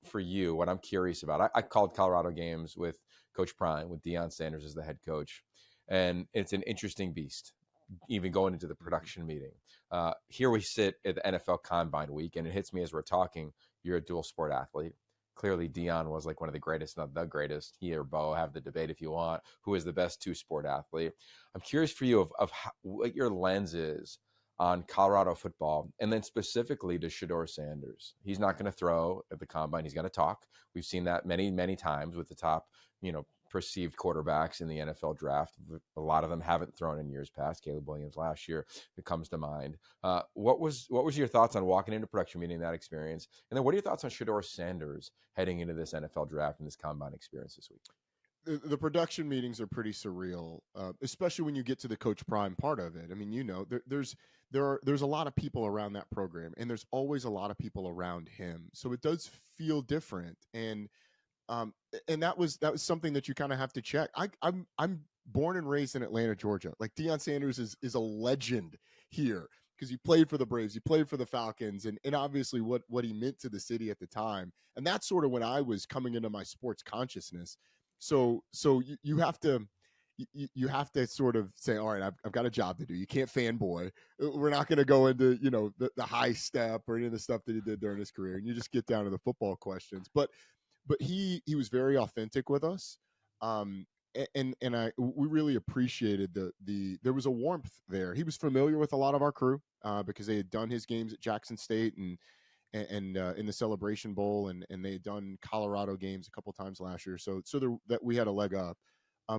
for you, what I'm curious about, I called Colorado games with Coach Prime, with Deion Sanders as the head coach, and it's an interesting beast, even going into the production meeting. Here we sit at the NFL Combine week, and it hits me as we're talking, you're a dual sport athlete. Clearly, Deion was like one of the greatest, not the greatest. He or Bo, have the debate if you want, who is the best two-sport athlete. I'm curious for you of how, what your lens is on Colorado football, and then specifically to Shedeur Sanders. He's not going to throw at the Combine. He's going to talk. We've seen that many, many times with the top, perceived quarterbacks in the NFL draft. A lot of them haven't thrown in years past. Caleb Williams last year, it comes to mind. What was your thoughts on walking into production meeting, that experience? And then what are your thoughts on Shedeur Sanders heading into this NFL draft and this Combine experience this week? The production meetings are pretty surreal, especially when you get to the Coach Prime part of it. I mean, there's a lot of people around that program, and there's always a lot of people around him. So it does feel different. And that was something that you kind of have to check. I'm born and raised in Atlanta, Georgia. Like, Deion Sanders is a legend here because he played for the Braves, he played for the Falcons, and obviously what he meant to the city at the time. And that's sort of when I was coming into my sports consciousness. So you have to sort of say, all right, I've got a job to do. You can't fanboy. We're not going to go into the high step or any of the stuff that he did during his career, and you just get down to the football questions. But he was very authentic with us, and we really appreciated there was a warmth there. He was familiar with a lot of our crew because they had done his games at Jackson State and in the Celebration Bowl, and they had done Colorado games a couple times last year. So that we had a leg up,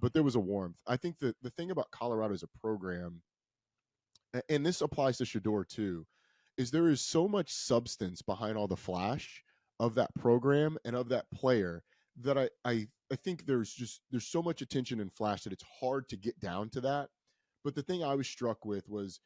but there was a warmth. I think the thing about Colorado as a program, and this applies to Shedeur too, is there is so much substance behind all the flash of that program and of that player that I think there's so much attention and flash that it's hard to get down to that. But the thing I was struck with was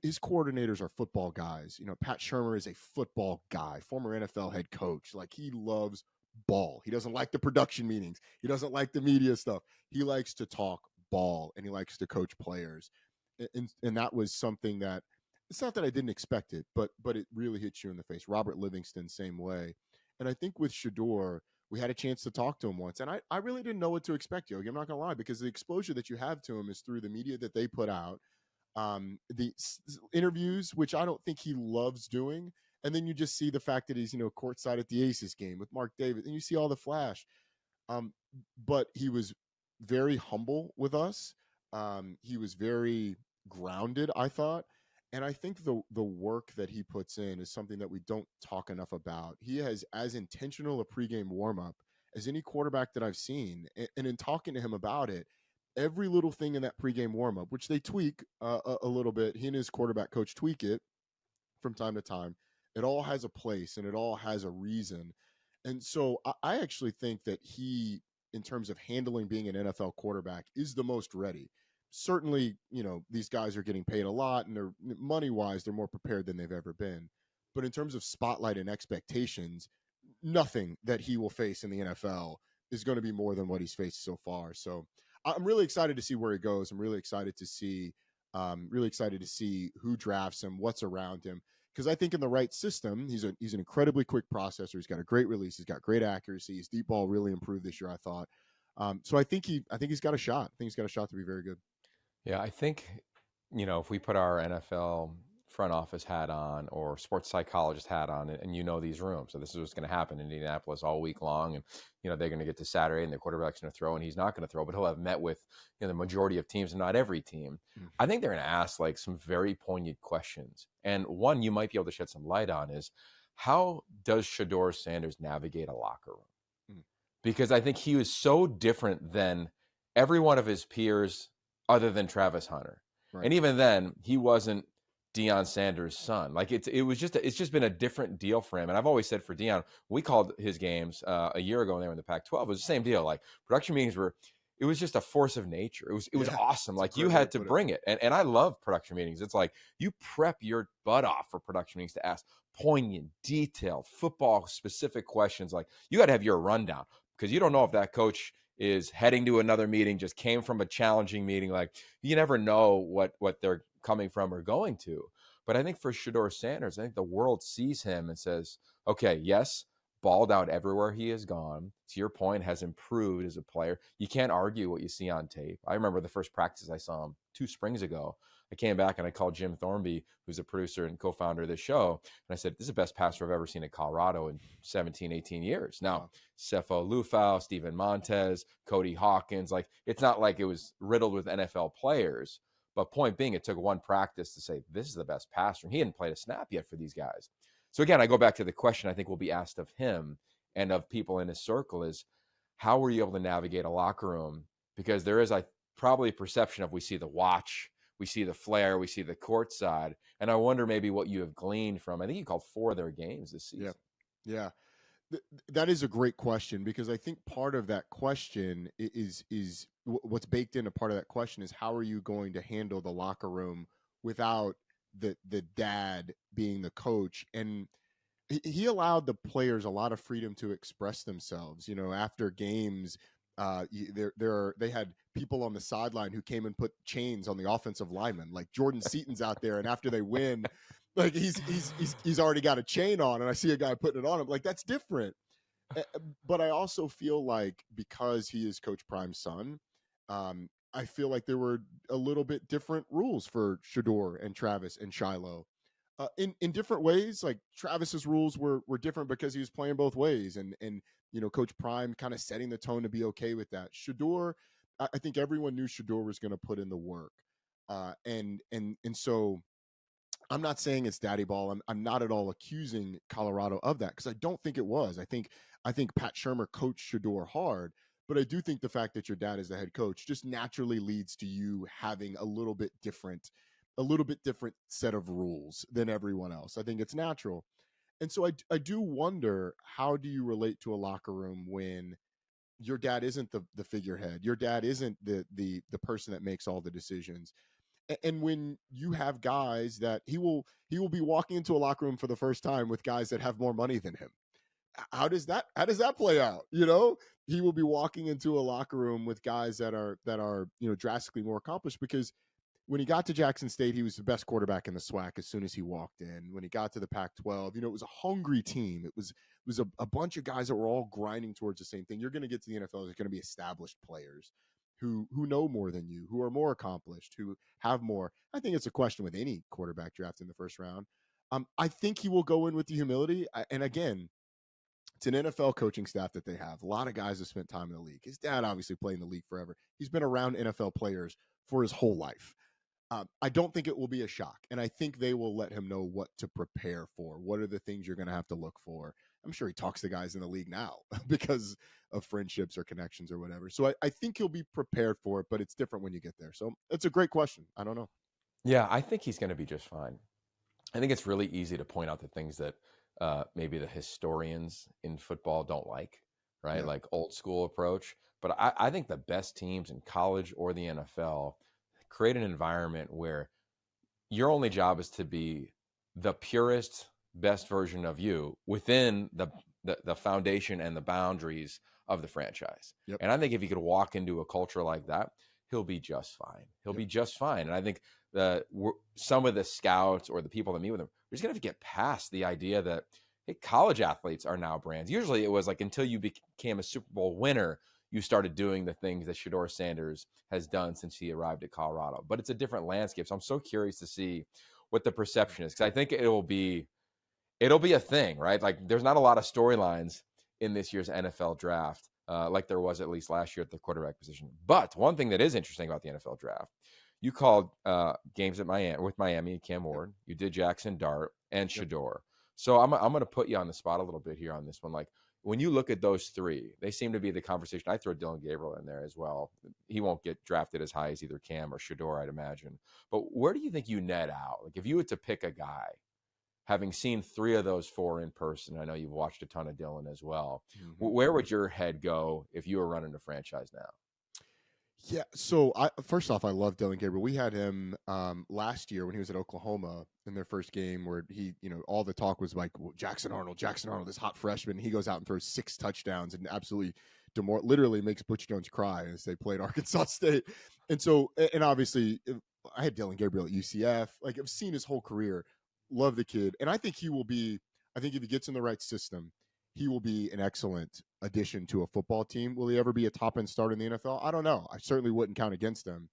his coordinators are football guys. Pat Shurmur is a football guy, former NFL head coach. Like, he loves ball. He doesn't like the production meetings. He doesn't like the media stuff. He likes to talk ball, and he likes to coach players. And that was something that, it's not that I didn't expect it, but it really hits you in the face. Robert Livingston, same way. And I think with Shedeur, we had a chance to talk to him once, and I really didn't know what to expect, Yogi. I'm not going to lie, because the exposure that you have to him is through the media that they put out, the interviews, which I don't think he loves doing, and then you just see the fact that he's courtside at the Aces game with Mark Davis, and you see all the flash. But he was very humble with us. He was very grounded, I thought. And I think the work that he puts in is something that we don't talk enough about. He has as intentional a pregame warm-up as any quarterback that I've seen. And in talking to him about it, every little thing in that pregame warm-up, which they tweak a little bit, he and his quarterback coach tweak it from time to time, it all has a place and it all has a reason. And so I actually think that he, in terms of handling being an NFL quarterback, is the most ready. Certainly, these guys are getting paid a lot, and they're money-wise, they're more prepared than they've ever been. But in terms of spotlight and expectations, nothing that he will face in the NFL is going to be more than what he's faced so far. So I'm really excited to see where he goes. I'm really excited to see who drafts him, what's around him. Because I think in the right system, he's an incredibly quick processor. He's got a great release. He's got great accuracy. His deep ball really improved this year, I thought. So I think he's got a shot. I think he's got a shot to be very good. Yeah, I think, if we put our NFL front office hat on or sports psychologist hat on, and these rooms, so this is what's going to happen in Indianapolis all week long, and they're going to get to Saturday and the quarterback's going to throw and he's not going to throw, but he'll have met with the majority of teams and not every team. I think they're going to ask like some very poignant questions, and one you might be able to shed some light on is, how does Shedeur Sanders navigate a locker room? Because I think he was so different than every one of his peers other than Travis Hunter. Right. And even then, he wasn't Deion Sanders' son. Like, it's just been a different deal for him. And I've always said for Deion, we called his games a year ago when they were in the Pac-12. It was the same deal. Like, production meetings it was just a force of nature. It was awesome. Like, you had to bring it. And I love production meetings. It's like you prep your butt off for production meetings to ask poignant, detailed, football-specific questions. Like, you got to have your rundown, because you don't know if that coach is heading to another meeting, just came from a challenging meeting. Like, you never know what they're coming from or going to. But I think for Shedeur Sanders, I think the world sees him and says, okay, yes, balled out everywhere he has gone. To your point, has improved as a player. You can't argue what you see on tape. I remember the first practice I saw him 2 springs ago. I came back and I called Jim Thornby, who's a producer and co-founder of this show, and I said, this is the best passer I've ever seen in Colorado in 17, 18 years. Now, Wow. Cepho Lufau, Steven Montez, Cody Hawkins, like, it's not like it was riddled with NFL players, but point being, it took one practice to say, this is the best passer. And he hadn't played a snap yet for these guys. So again, I go back to the question I think will be asked of him and of people in his circle is, how were you able to navigate a locker room? Because there is probably a perception of, we see the watch, we see the flair, we see the court side. And I wonder maybe what you have gleaned from, I think you called 4 of their games this season. Yeah. That is a great question, because I think part of that question is what's baked into part of that question is, how are you going to handle the locker room without the dad being the coach? And he allowed the players a lot of freedom to express themselves. After games, they had people on the sideline who came and put chains on the offensive linemen. Like Jordan Seaton's out there, and after they win, like he's already got a chain on, and I see a guy putting it on him. Like, that's different. But I also feel like, because he is Coach Prime's son, I feel like there were a little bit different rules for Shedeur and Travis and Shiloh. In different ways. Like, Travis's rules were different because he was playing both ways, and Coach Prime kind of setting the tone to be okay with that. Shedeur, I think everyone knew Shedeur was going to put in the work, and so I'm not saying it's daddy ball. I'm not at all accusing Colorado of that, because I don't think it was. I think Pat Shermer coached Shedeur hard, but I do think the fact that your dad is the head coach just naturally leads to you having a little bit different set of rules than everyone else. I think it's natural. And so I do wonder, how do you relate to a locker room when your dad isn't the figurehead? Your dad isn't the person that makes all the decisions. And when you have guys that he will be walking into a locker room for the first time with guys that have more money than him. How does that play out? He will be walking into a locker room with guys that are drastically more accomplished, because when he got to Jackson State, he was the best quarterback in the SWAC as soon as he walked in. When he got to the Pac-12, it was a hungry team. It was a bunch of guys that were all grinding towards the same thing. You're going to get to the NFL, there's going to be established players who know more than you, who are more accomplished, who have more. I think it's a question with any quarterback draft in the first round. I think he will go in with the humility. And again, it's an NFL coaching staff that they have. A lot of guys have spent time in the league. His dad obviously played in the league forever. He's been around NFL players for his whole life. I don't think it will be a shock. And I think they will let him know what to prepare for. What are the things you're going to have to look for? I'm sure he talks to guys in the league now because of friendships or connections or whatever. So I think he'll be prepared for it, but it's different when you get there. So it's a great question. I don't know. Yeah, I think he's going to be just fine. I think it's really easy to point out the things that maybe the historians in football don't like, right? Yeah. Like old school approach. But I think the best teams in college or the NFL create an environment where your only job is to be the purest, best version of you within the foundation and the boundaries of the franchise. Yep. And I think if he could walk into a culture like that, he'll be just fine. He'll be just fine. And I think some of the scouts or the people that meet with him are just going to get past the idea that, hey, college athletes are now brands. Usually it was like until you became a Super Bowl winner, you started doing the things that Shedeur Sanders has done since he arrived at Colorado. But it's a different landscape. So I'm so curious to see what the perception is, because I think it'll be a thing, right? Like, there's not a lot of storylines in this year's NFL draft, like there was at least last year at the quarterback position. But one thing that is interesting about the NFL draft, you called games at Miami and Cam Ward. You did Jackson Dart and Shedeur. So I'm going to put you on the spot a little bit here on this one. Like, when you look at those three, they seem to be the conversation. I throw Dylan Gabriel in there as well. He won't get drafted as high as either Cam or Shedeur, I'd imagine. But where do you think you net out? Like, if you had to pick a guy, having seen 3 of those 4 in person, I know you've watched a ton of Dylan as well. Mm-hmm. Where would your head go if you were running a franchise now? Yeah. So first off, I love Dylan Gabriel. We had him last year when he was at Oklahoma in their first game, where he, all the talk was like, well, Jackson Arnold, this hot freshman. He goes out and throws 6 touchdowns and absolutely literally makes Butch Jones cry as they played Arkansas State. And so, and obviously, I had Dylan Gabriel at UCF. Like, I've seen his whole career. Love the kid, and I think he will be. I think if he gets in the right system, he will be an excellent addition to a football team. Will he ever be a top end starter in the NFL? I don't know. I certainly wouldn't count against him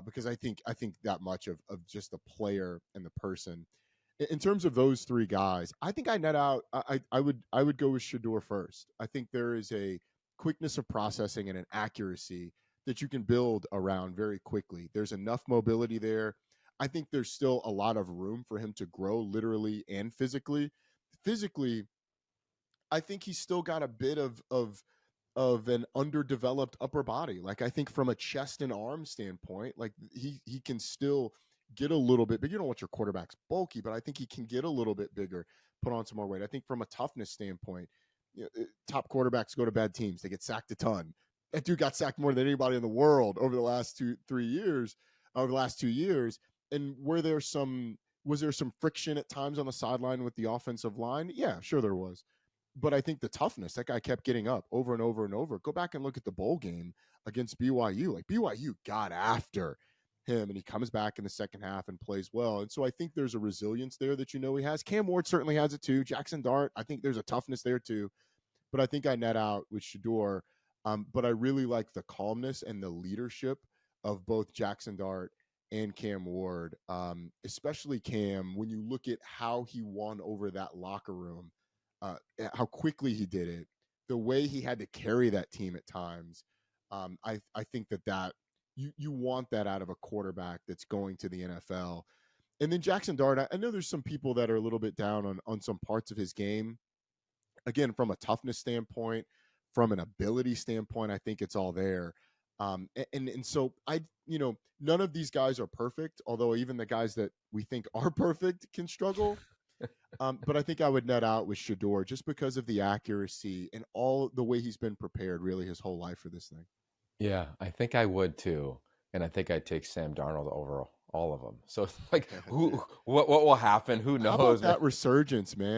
because I think that much of just the player and the person. In terms of those three guys, I think I net out. I would go with Shedeur first. I think there is a quickness of processing and an accuracy that you can build around very quickly. There's enough mobility there. I think there's still a lot of room for him to grow literally and physically. Physically, I think he's still got a bit of an underdeveloped upper body. Like I think from a chest and arm standpoint, like he can still get a little bit big. You don't want your quarterbacks bulky, but I think he can get a little bit bigger, put on some more weight. I think from a toughness standpoint, top quarterbacks go to bad teams. They get sacked a ton. That dude got sacked more than anybody in the world over the last 2 years. And was there some friction at times on the sideline with the offensive line? Yeah, sure there was. But I think the toughness, that guy kept getting up over and over and over. Go back and look at the bowl game against BYU. Like BYU got after him, and he comes back in the second half and plays well. And so I think there's a resilience there that he has. Cam Ward certainly has it too. Jackson Dart, I think there's a toughness there too. But I think I net out with Shedeur. But I really like the calmness and the leadership of both Jackson Dart and Cam Ward, especially Cam, when you look at how he won over that locker room. How quickly he did it, the way he had to carry that team at times. I think that you want that out of a quarterback that's going to the NFL. And then Jackson Dart, I know there's some people that are a little bit down on some parts of his game. Again, from a toughness standpoint, from an ability standpoint, I think it's all there. And so none of these guys are perfect, although even the guys that we think are perfect can struggle. But I think I would net out with Shedeur just because of the accuracy and all the way he's been prepared really his whole life for this thing. Yeah, I think I would too. And I think I'd take Sam Darnold over all of them. So it's like, what will happen? Who knows? How about that resurgence, man?